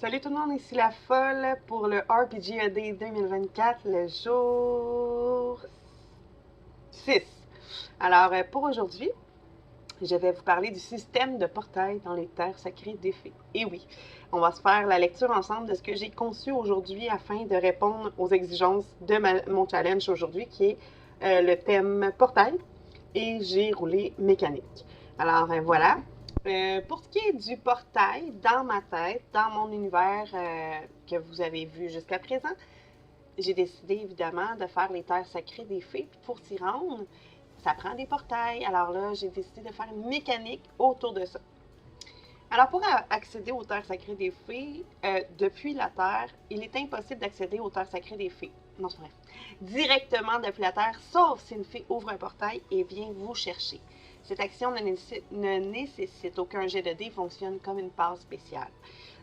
Salut tout le monde, ici la folle pour le RPGED 2024, le jour 6. Alors, pour aujourd'hui, je vais vous parler du système de portail dans les terres sacrées des fées. Et oui, on va se faire la lecture ensemble de ce que j'ai conçu aujourd'hui afin de répondre aux exigences de mon challenge aujourd'hui, qui est le thème portail, et j'ai roulé mécanique. Alors, voilà. Pour ce qui est du portail, dans ma tête, dans mon univers que vous avez vu jusqu'à présent, j'ai décidé évidemment de faire les terres sacrées des fées. Puis pour s'y rendre, ça prend des portails. Alors là, j'ai décidé de faire une mécanique autour de ça. Alors pour accéder aux terres sacrées des fées, depuis la Terre, il est impossible d'accéder aux terres sacrées des fées. Non, c'est vrai. Directement depuis la Terre, sauf si une fée ouvre un portail et vient vous chercher. Cette action ne nécessite aucun jet de dés, fonctionne comme une passe spéciale.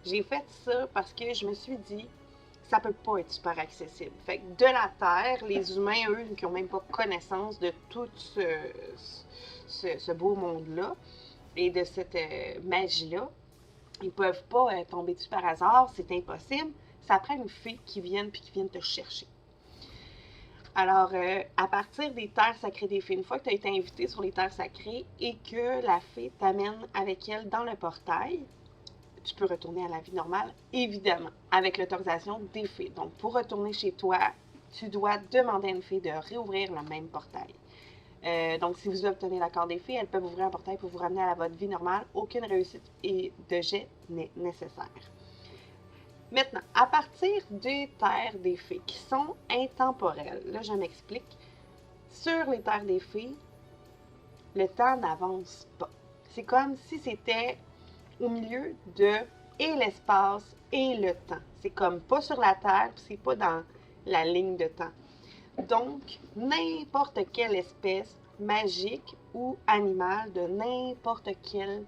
J'ai fait ça parce que je me suis dit, ça peut pas être super accessible. Fait que de la Terre, les humains, eux, qui n'ont même pas connaissance de tout ce beau monde-là et de cette magie-là, ils peuvent pas tomber dessus par hasard, c'est impossible. Ça prend une fée qui vienne te chercher. Alors, à partir des terres sacrées des fées, une fois que tu as été invité sur les terres sacrées et que la fée t'amène avec elle dans le portail, tu peux retourner à la vie normale, évidemment, avec l'autorisation des fées. Donc, pour retourner chez toi, tu dois demander à une fée de réouvrir le même portail. Donc, si vous obtenez l'accord des fées, elles peuvent ouvrir un portail pour vous ramener à votre vie normale. Aucune réussite et de jet n'est nécessaire. Maintenant, à partir des terres des fées qui sont intemporelles, là je m'explique, sur les terres des fées, le temps n'avance pas. C'est comme si c'était au milieu de et l'espace et le temps. C'est comme pas sur la Terre, puis c'est pas dans la ligne de temps. Donc, n'importe quelle espèce magique ou animale de n'importe quel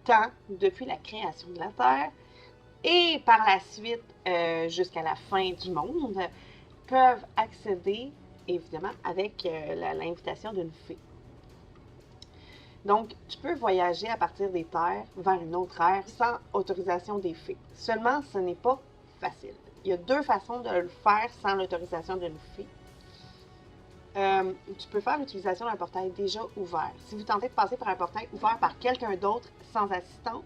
temps depuis la création de la Terre et par la suite jusqu'à la fin du monde peuvent accéder, évidemment, avec l'invitation d'une fée. Donc, tu peux voyager à partir des terres vers une autre ère sans autorisation des fées. Seulement, ce n'est pas facile. Il y a deux façons de le faire sans l'autorisation d'une fée. Tu peux faire l'utilisation d'un portail déjà ouvert. Si vous tentez de passer par un portail ouvert par quelqu'un d'autre sans assistance,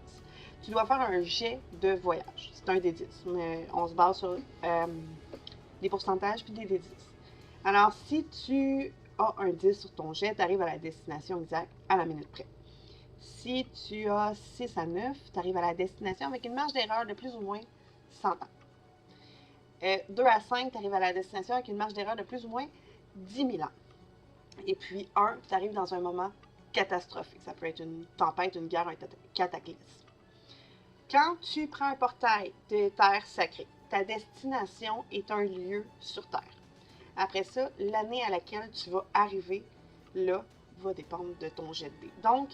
tu dois faire un jet de voyage. C'est un des 10, mais on se base sur des pourcentages puis des 10. Alors, si tu as un 10 sur ton jet, tu arrives à la destination exacte à la minute près. Si tu as 6 à 9, tu arrives à la destination avec une marge d'erreur de plus ou moins 100 ans. 2 à 5, tu arrives à la destination avec une marge d'erreur de plus ou moins 10 000 ans. Et puis 1, tu arrives dans un moment catastrophique. Ça peut être une tempête, une guerre, un cataclysme. Quand tu prends un portail de terre sacrée, ta destination est un lieu sur Terre. Après ça, l'année à laquelle tu vas arriver, là, va dépendre de ton jet de dés. Donc,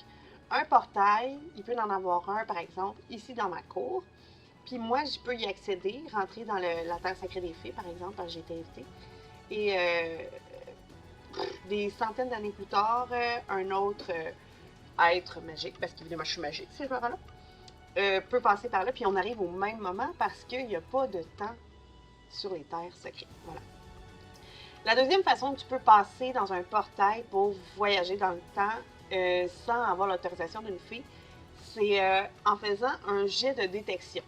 un portail, il peut en avoir un, par exemple, ici dans ma cour. Puis moi, je peux y accéder, rentrer dans la terre sacrée des fées, par exemple, parce que j'ai été invitée. Et des centaines d'années plus tard, un autre être magique, parce qu'évidemment, je suis magique, ces joueurs-là, peut passer par là, puis on arrive au même moment parce qu'il n'y a pas de temps sur les terres sacrées. Voilà. La deuxième façon que tu peux passer dans un portail pour voyager dans le temps sans avoir l'autorisation d'une fée, c'est en faisant un jet de détection.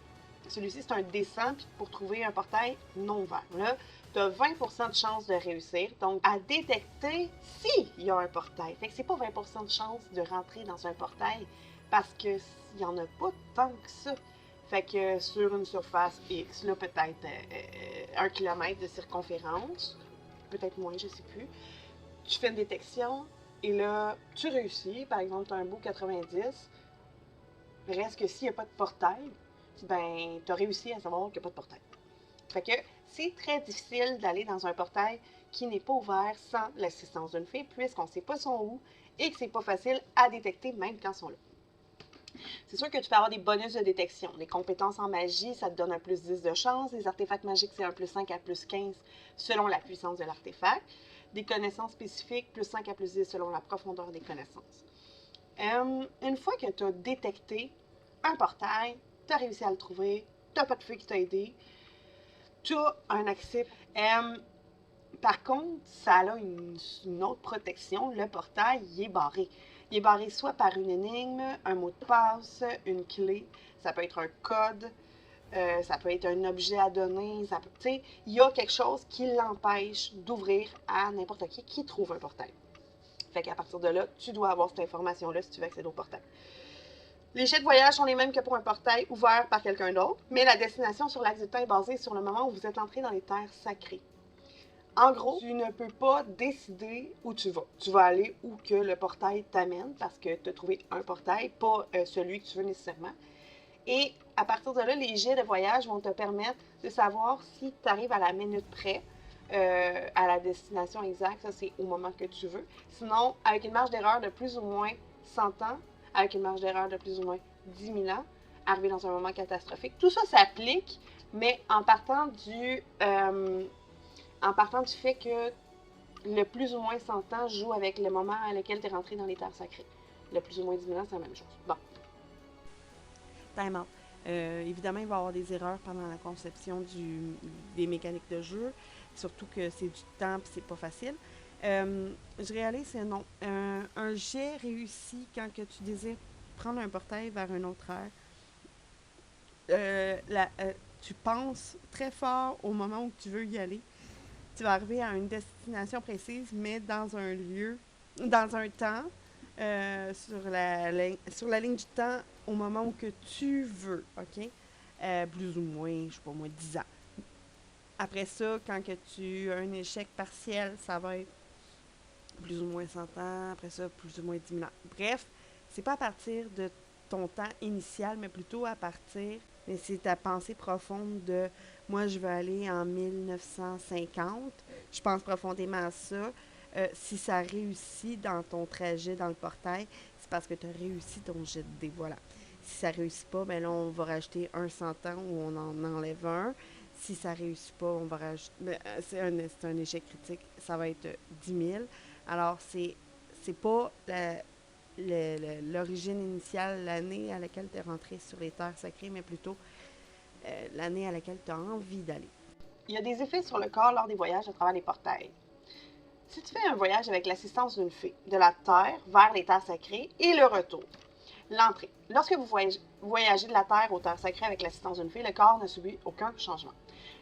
Celui-ci, c'est un D100 pour trouver un portail non ouvert. Là, tu as 20% de chance de réussir. Donc, à détecter s'il y a un portail. Fait que c'est pas 20% de chance de rentrer dans un portail parce qu'il n'y en a pas tant que ça. Fait que sur une surface X, là, peut-être 1 km de circonférence, peut-être moins, je sais plus, tu fais une détection et là, tu réussis. Par exemple, tu as un beau 90. Reste que s'il n'y a pas de portail, ben, tu as réussi à savoir qu'il n'y a pas de portail. Fait que c'est très difficile d'aller dans un portail qui n'est pas ouvert sans l'assistance d'une fée, puisqu'on ne sait pas son où et que c'est pas facile à détecter même quand ils sont là. C'est sûr que tu peux avoir des bonus de détection. Les compétences en magie, ça te donne un plus 10 de chance. Les artefacts magiques, c'est un plus 5 à plus 15 selon la puissance de l'artefact. Des connaissances spécifiques, plus 5 à plus 10 selon la profondeur des connaissances. Une fois que tu as détecté un portail, tu as réussi à le trouver, t'as pas de feu qui t'a aidé, tu as un accès. Par contre, ça a une autre protection. Le portail, il est barré. Il est barré soit par une énigme, un mot de passe, une clé, ça peut être un code, ça peut être un objet à donner, il y a quelque chose qui l'empêche d'ouvrir à n'importe qui trouve un portail. Fait qu'à partir de là, tu dois avoir cette information-là si tu veux accéder au portail. Les jets de voyage sont les mêmes que pour un portail ouvert par quelqu'un d'autre, mais la destination sur l'axe du temps est basée sur le moment où vous êtes entré dans les terres sacrées. En gros, tu ne peux pas décider où tu vas. Tu vas aller où que le portail t'amène parce que tu as trouvé un portail, pas celui que tu veux nécessairement. Et à partir de là, les jets de voyage vont te permettre de savoir si tu arrives à la minute près, à la destination exacte. Ça, c'est au moment que tu veux. Sinon, avec une marge d'erreur de plus ou moins 100 ans, avec une marge d'erreur de plus ou moins 10 000 ans, arriver dans un moment catastrophique. Tout ça s'applique, mais en partant du fait que le plus ou moins 100 ans joue avec le moment à lequel tu es rentré dans les terres sacrées. Le plus ou moins 10 000 ans, c'est la même chose. Bon. Time out. Évidemment, il va y avoir des erreurs pendant la conception des mécaniques de jeu, surtout que c'est du temps et c'est pas facile. Je réalise que non. Un jet réussi quand que tu désires prendre un portail vers une autre ère. Tu penses très fort au moment où tu veux y aller. Tu vas arriver à une destination précise, mais dans un lieu, dans un temps, sur la ligne du temps, au moment où que tu veux, OK? Plus ou moins, je sais pas moi, 10 ans. Après ça, quand que tu as un échec partiel, ça va être plus ou moins 100 ans. Après ça, plus ou moins 10 000 ans. Bref, c'est pas à partir de ton temps initial, mais plutôt à partir, mais c'est ta pensée profonde de moi, je veux aller en 1950. Je pense profondément à ça. Si ça réussit dans ton trajet dans le portail, c'est parce que tu as réussi ton jet de dés. Voilà. Si ça réussit pas, ben là, on va rajouter un 100 ans où on en enlève un. Si ça réussit pas, on va rajouter. Ben, c'est un échec critique, ça va être 10 000. Alors, c'est pas l'origine initiale, l'année à laquelle tu es rentré sur les terres sacrées, mais plutôt l'année à laquelle tu as envie d'aller. Il y a des effets sur le corps lors des voyages à travers les portails. Si tu fais un voyage avec l'assistance d'une fée, de la Terre vers les terres sacrées et le retour. L'entrée. Lorsque vous voyagez de la Terre aux terres sacrées avec l'assistance d'une fée, le corps ne subit aucun changement.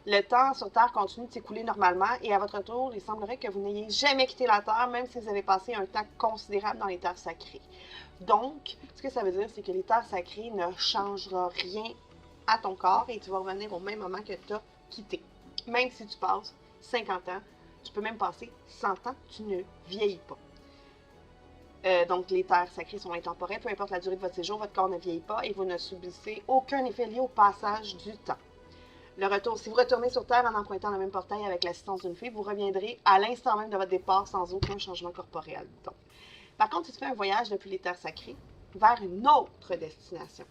Le temps sur Terre continue de s'écouler normalement et à votre retour, il semblerait que vous n'ayez jamais quitté la Terre, même si vous avez passé un temps considérable dans les terres sacrées. Donc, ce que ça veut dire, c'est que les terres sacrées ne changeront rien à ton corps et tu vas revenir au même moment que tu as quitté. Même si tu passes 50 ans, tu peux même passer 100 ans, tu ne vieillis pas. Donc, les terres sacrées sont intemporelles. Peu importe la durée de votre séjour, votre corps ne vieillit pas et vous ne subissez aucun effet lié au passage du temps. Le retour, si vous retournez sur Terre en empruntant le même portail avec l'assistance d'une fée, vous reviendrez à l'instant même de votre départ sans aucun changement corporel. Donc, par contre, si tu fais un voyage depuis les terres sacrées vers une autre destination,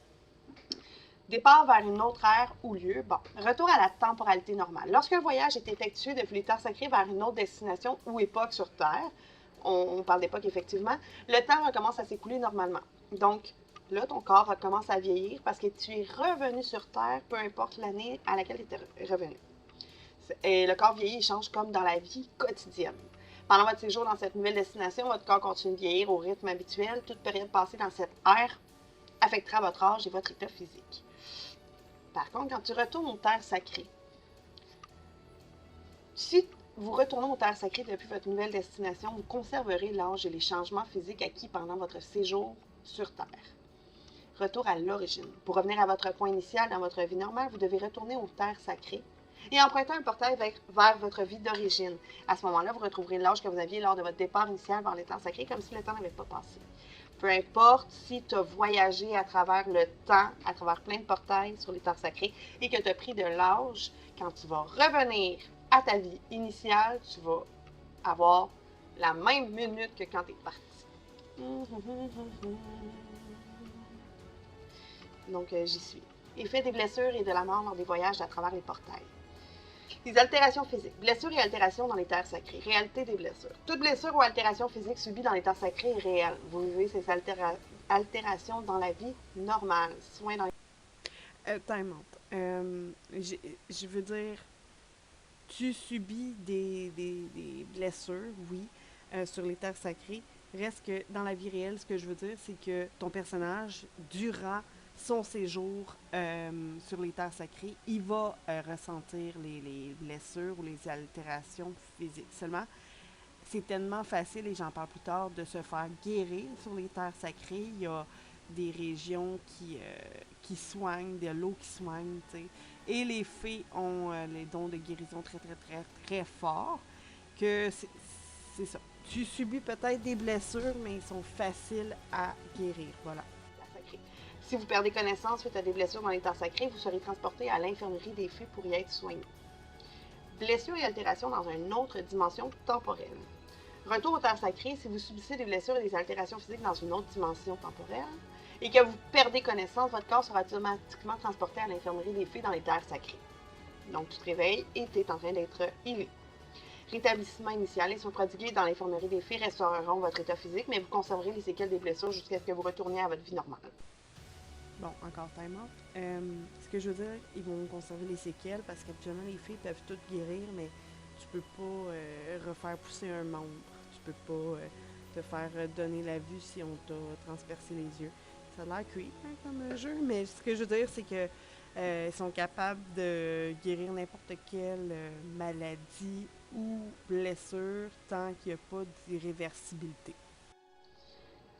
départ vers une autre ère ou lieu, bon, retour à la temporalité normale. Lorsqu'un voyage est effectué depuis les terres sacrées vers une autre destination ou époque sur Terre, on parle d'époque effectivement, le temps recommence à s'écouler normalement. Donc, là, ton corps recommence à vieillir parce que tu es revenu sur Terre, peu importe l'année à laquelle tu étais revenu. Et le corps vieillit et change comme dans la vie quotidienne. Pendant votre séjour dans cette nouvelle destination, votre corps continue de vieillir au rythme habituel. Toute période passée dans cette ère affectera votre âge et votre état physique. Par contre, quand tu retournes aux terres sacrées, si vous retournez aux terres sacrées depuis votre nouvelle destination, vous conserverez l'âge et les changements physiques acquis pendant votre séjour sur Terre. Retour à l'origine. Pour revenir à votre point initial dans votre vie normale, vous devez retourner aux terres sacrées et emprunter un portail vers votre vie d'origine. À ce moment-là, vous retrouverez l'âge que vous aviez lors de votre départ initial vers les terres sacrées, comme si le temps n'avait pas passé. Peu importe si tu as voyagé à travers le temps, à travers plein de portails sur les terres sacrées et que tu as pris de l'âge, quand tu vas revenir à ta vie initiale, tu vas avoir la même minute que quand tu es parti. Donc, j'y suis. Effet des blessures et de la mort lors des voyages à travers les portails. Les altérations physiques. Blessures et altérations dans les terres sacrées. Réalité des blessures. Toute blessure ou altération physique subie dans les terres sacrées est réelle. Vous vivez ces altérations dans la vie normale. Soins dans Time out. Je veux dire, tu subis des blessures, oui, sur les terres sacrées. Reste que dans la vie réelle, ce que je veux dire, c'est que ton personnage, durant son séjour sur les terres sacrées, il va ressentir les blessures ou les altérations physiques. Seulement, c'est tellement facile, et j'en parle plus tard, de se faire guérir sur les terres sacrées. Il y a des régions qui soignent, de l'eau qui soigne, tu sais. Et les fées ont les dons de guérison très, très, très, très forts. Que c'est ça. Tu subis peut-être des blessures, mais ils sont faciles à guérir. Voilà. Sacrée. Si vous perdez connaissance suite à des blessures dans les terres sacrées, vous serez transporté à l'infirmerie des fées pour y être soigné. Blessures et altérations dans une autre dimension temporelle. Retour aux terres sacrées, si vous subissez des blessures et des altérations physiques dans une autre dimension temporelle et que vous perdez connaissance, votre corps sera automatiquement transporté à l'infirmerie des fées dans les terres sacrées. Donc, tu te réveilles et tu es en train d'être healé. Rétablissement initial, les soins prodigués dans l'infirmerie des fées restaureront votre état physique, mais vous conserverez les séquelles des blessures jusqu'à ce que vous retourniez à votre vie normale. Bon, encore time out. Ce que je veux dire, ils vont conserver les séquelles parce qu'habituellement, les filles peuvent toutes guérir, mais tu peux pas refaire pousser un membre. Tu peux pas te faire donner la vue si on t'a transpercé les yeux. Ça a l'air creep hein, comme jeu, mais ce que je veux dire, c'est que ils sont capables de guérir n'importe quelle maladie ou blessure tant qu'il n'y a pas d'irréversibilité.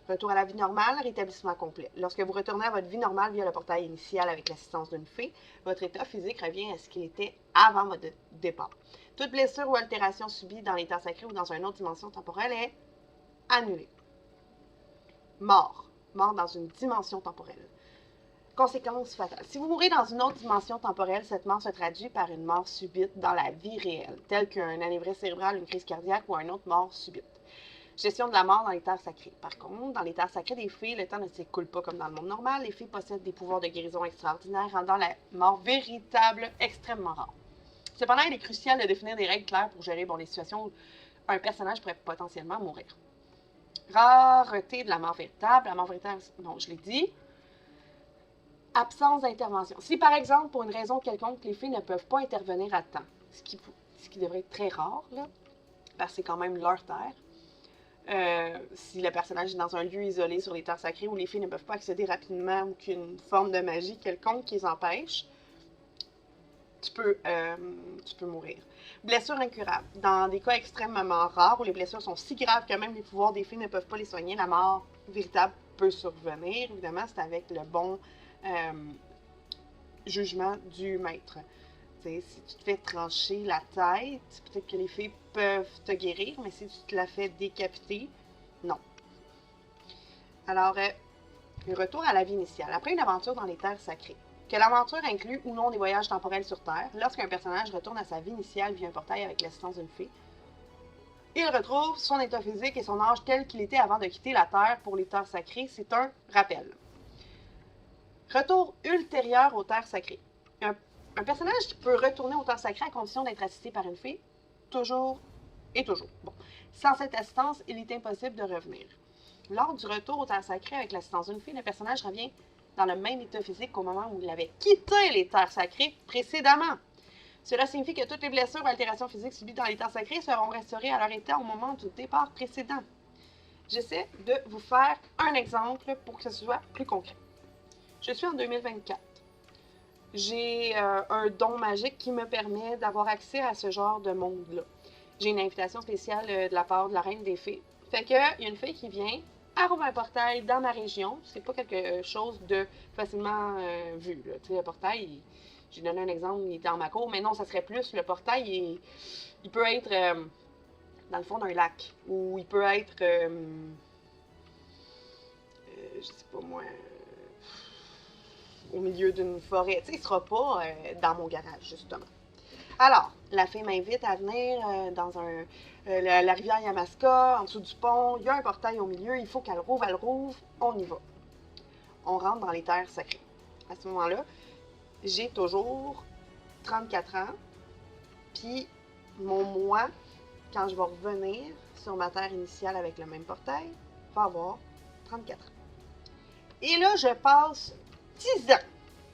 Retour à la vie normale, rétablissement complet. Lorsque vous retournez à votre vie normale via le portail initial avec l'assistance d'une fée, votre état physique revient à ce qu'il était avant votre départ. Toute blessure ou altération subie dans les terres sacrées ou dans une autre dimension temporelle est annulée. Mort. Mort dans une dimension temporelle. Conséquences fatales. Si vous mourrez dans une autre dimension temporelle, cette mort se traduit par une mort subite dans la vie réelle, telle qu'un anévrisme cérébral, une crise cardiaque ou une autre mort subite. Gestion de la mort dans les terres sacrées. Par contre, dans les terres sacrées des fées, le temps ne s'écoule pas comme dans le monde normal. Les fées possèdent des pouvoirs de guérison extraordinaires, rendant la mort véritable extrêmement rare. Cependant, il est crucial de définir des règles claires pour gérer les situations où un personnage pourrait potentiellement mourir. Rareté de la mort véritable. La mort véritable, bon, je l'ai dit. Absence d'intervention. Si, par exemple, pour une raison quelconque, les fées ne peuvent pas intervenir à temps, ce qui devrait être très rare, là, parce que c'est quand même leur terre, si le personnage est dans un lieu isolé sur les terres sacrées où les fées ne peuvent pas accéder rapidement ou qu'une forme de magie quelconque qui les empêche, tu peux mourir. Blessures incurables. Dans des cas extrêmement rares où les blessures sont si graves que même les pouvoirs des fées ne peuvent pas les soigner, la mort véritable peut survenir. Évidemment, c'est avec le bon jugement du maître. T'sais, si tu te fais trancher la tête, peut-être que les fées peuvent te guérir, mais si tu te la fais décapiter, non. Alors, retour à la vie initiale. Après une aventure dans les terres sacrées, que l'aventure inclut ou non des voyages temporels sur Terre, lorsqu'un personnage retourne à sa vie initiale via un portail avec l'assistance d'une fée, il retrouve son état physique et son âge tel qu'il était avant de quitter la Terre pour les terres sacrées. C'est un rappel. Retour ultérieur aux terres sacrées. Un personnage peut retourner aux terres sacrées à condition d'être assisté par une fée, toujours et toujours. Bon. Sans cette assistance, il est impossible de revenir. Lors du retour aux terres sacrées avec l'assistance d'une fée, le personnage revient dans le même état physique qu'au moment où il avait quitté les terres sacrées précédemment. Cela signifie que toutes les blessures ou altérations physiques subies dans les terres sacrées seront restaurées à leur état au moment du départ précédent. J'essaie de vous faire un exemple pour que ce soit plus concret. Je suis en 2024. J'ai un don magique qui me permet d'avoir accès à ce genre de monde-là. J'ai une invitation spéciale de la part de la Reine des Fées. Fait que, il y a une fée qui vient, elle rouvre un portail dans ma région. C'est pas quelque chose de facilement vu. Tu sais, le portail, j'ai donné un exemple, il était en ma cour, mais non, ça serait plus, le portail, il peut être dans le fond d'un lac, ou il peut être, je sais pas moi, au milieu d'une forêt. Tu sais, il sera pas dans mon garage, justement. Alors, la fée m'invite à venir dans la rivière Yamaska, en dessous du pont. Il y a un portail au milieu, il faut qu'elle rouvre, on y va. On rentre dans les terres sacrées. À ce moment-là, j'ai toujours 34 ans, puis mon moi, quand je vais revenir sur ma terre initiale avec le même portail, va avoir 34 ans. Et là, je passe 10 ans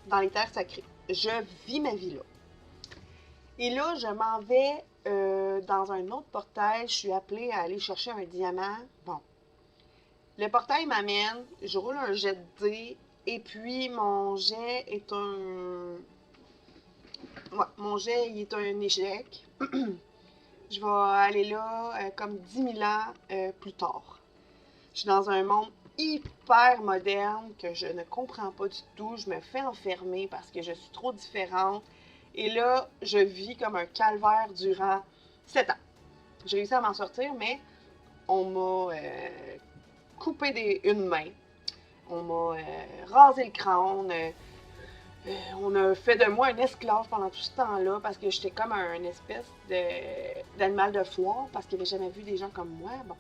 dans les terres sacrées. je vis ma vie là. Et là, je m'en vais dans un autre portail. Je suis appelée à aller chercher un diamant. Bon. Le portail m'amène, je roule un jet de dés, et puis mon jet est un... Ouais, mon jet, il est un échec. Je vais aller là comme 10 000 ans plus tard. Je suis dans un monde hyper moderne que je ne comprends pas du tout. Je me fais enfermer parce que je suis trop différente. Et là, je vis comme un calvaire durant 7 ans. J'ai réussi à m'en sortir, mais on m'a coupé une main. On m'a rasé le crâne. On a fait de moi un esclave pendant tout ce temps-là parce que j'étais comme un espèce d'animal de foire parce qu'il n'avait jamais vu des gens comme moi. Bon.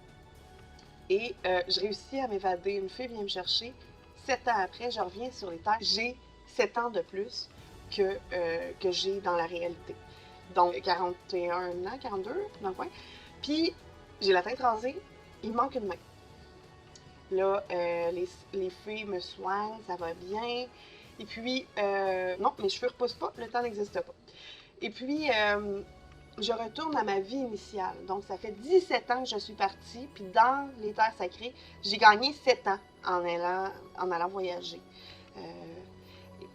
Et je réussis à m'évader. Une fille vient me chercher. 7 ans après, je reviens sur les terres. J'ai 7 ans de plus que j'ai dans la réalité. Donc, 41 ans, 42 dans le coin. Puis, j'ai la tête rasée. Il me manque une main. Là, les filles me soignent, ça va bien. Et puis, non, mes cheveux ne repoussent pas, le temps n'existe pas. Et puis, je retourne à ma vie initiale. Donc, ça fait 17 ans que je suis partie. Puis, dans les terres sacrées, j'ai gagné 7 ans en allant voyager.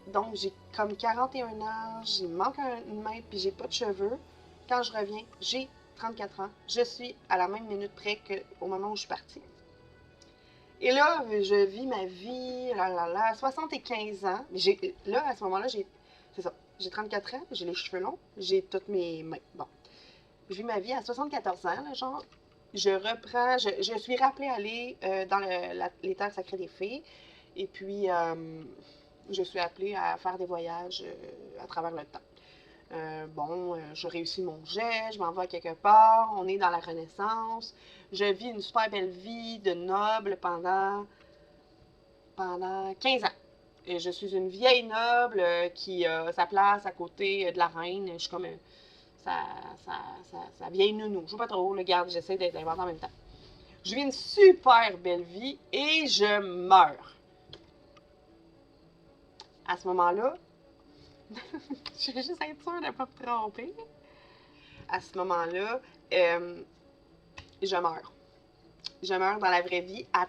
Donc, j'ai comme 41 ans, il me manque une main, puis j'ai pas de cheveux. Quand je reviens, j'ai 34 ans. Je suis à la même minute près qu'au moment où je suis partie. Et là, je vis ma vie, 75 ans. Là, à ce moment-là, c'est ça, j'ai 34 ans, j'ai les cheveux longs, j'ai toutes mes mains. Bon, je vis ma vie à 74 ans, là, genre, je reprends, je suis rappelée à aller dans les terres sacrées des filles. Et puis, je suis appelée à faire des voyages à travers le temps. Je réussis mon jet, je m'en vais à quelque part, on est dans la Renaissance, je vis une super belle vie de noble pendant 15 ans. Et je suis une vieille noble qui a sa place à côté de la reine. Je suis comme sa vieille nounou. Je ne sais pas trop, regarde, j'essaie d'inventer en même temps. Je vis une super belle vie et je meurs. À ce moment-là, je vais juste être sûre de ne pas me tromper. À ce moment-là, je meurs. Je meurs dans la vraie vie à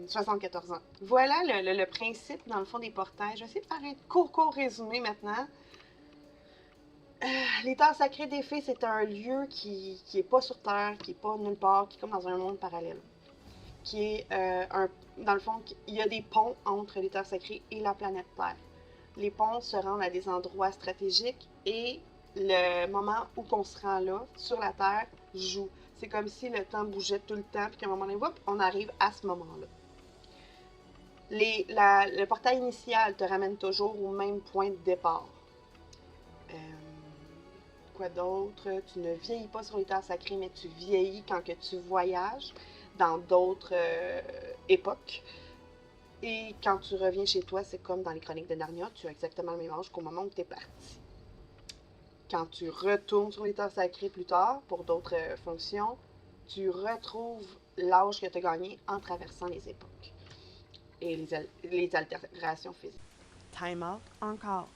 74 ans. Voilà le principe, dans le fond, des portails. Je vais essayer de faire un court résumé maintenant. Les terres sacrées des fées, c'est un lieu qui n'est pas sur Terre, qui n'est pas nulle part, qui est comme dans un monde parallèle. Qui est, dans le fond, il y a des ponts entre les terres sacrées et la planète Terre. Les ponts se rendent à des endroits stratégiques et le moment où on se rend là, sur la Terre, joue. C'est comme si le temps bougeait tout le temps, puis qu'à un moment donné, on arrive à ce moment-là. Le portail initial te ramène toujours au même point de départ. Quoi d'autre? Tu ne vieillis pas sur les terres sacrées, mais tu vieillis quand que tu voyages dans d'autres époques. Et quand tu reviens chez toi, c'est comme dans les Chroniques de Narnia, tu as exactement le même âge qu'au moment où tu es parti. Quand tu retournes sur les terres sacrées plus tard, pour d'autres fonctions, tu retrouves l'âge que tu as gagné en traversant les époques et les altérations physiques. Time out encore.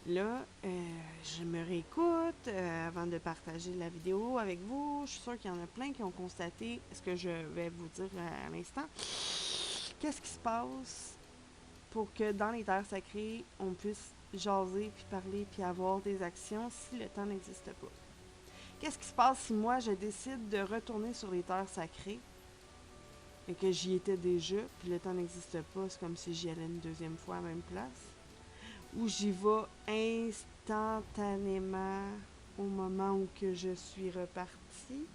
Là, je me réécoute avant de partager la vidéo avec vous. Je suis sûre qu'il y en a plein qui ont constaté ce que je vais vous dire à l'instant. Qu'est-ce qui se passe pour que dans les terres sacrées, on puisse jaser, puis parler, puis avoir des actions si le temps n'existe pas? Qu'est-ce qui se passe si moi, je décide de retourner sur les terres sacrées et que j'y étais déjà, puis le temps n'existe pas, c'est comme si j'y allais une deuxième fois à la même place? Ou j'y vais instantanément au moment où que je suis repartie,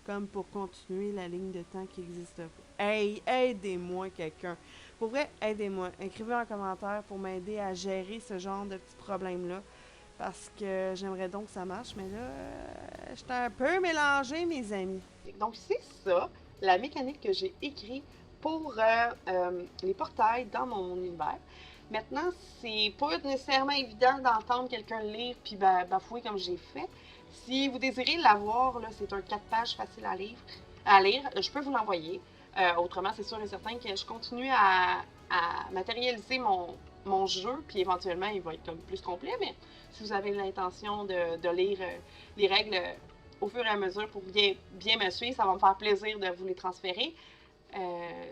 comme pour continuer la ligne de temps qui n'existe pas. Hey, aidez-moi quelqu'un. Pour vrai, aidez-moi. Écrivez un commentaire pour m'aider à gérer ce genre de petits problèmes-là. Parce que j'aimerais donc que ça marche, mais là, j'étais un peu mélangée, mes amis. Donc, c'est ça, la mécanique que j'ai écrite pour les portails dans mon univers. Maintenant, c'est pas nécessairement évident d'entendre quelqu'un lire puis bafouer comme j'ai fait. Si vous désirez l'avoir, là, c'est un 4 pages facile à lire. Je peux vous l'envoyer. Autrement, c'est sûr et certain que je continue à matérialiser mon jeu, puis éventuellement, il va être comme plus complet, mais si vous avez l'intention de lire les règles au fur et à mesure pour bien me suivre, ça va me faire plaisir de vous les transférer.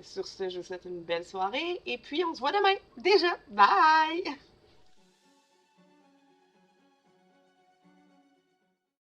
Sur ce, je vous souhaite une belle soirée et puis on se voit demain. Déjà, bye!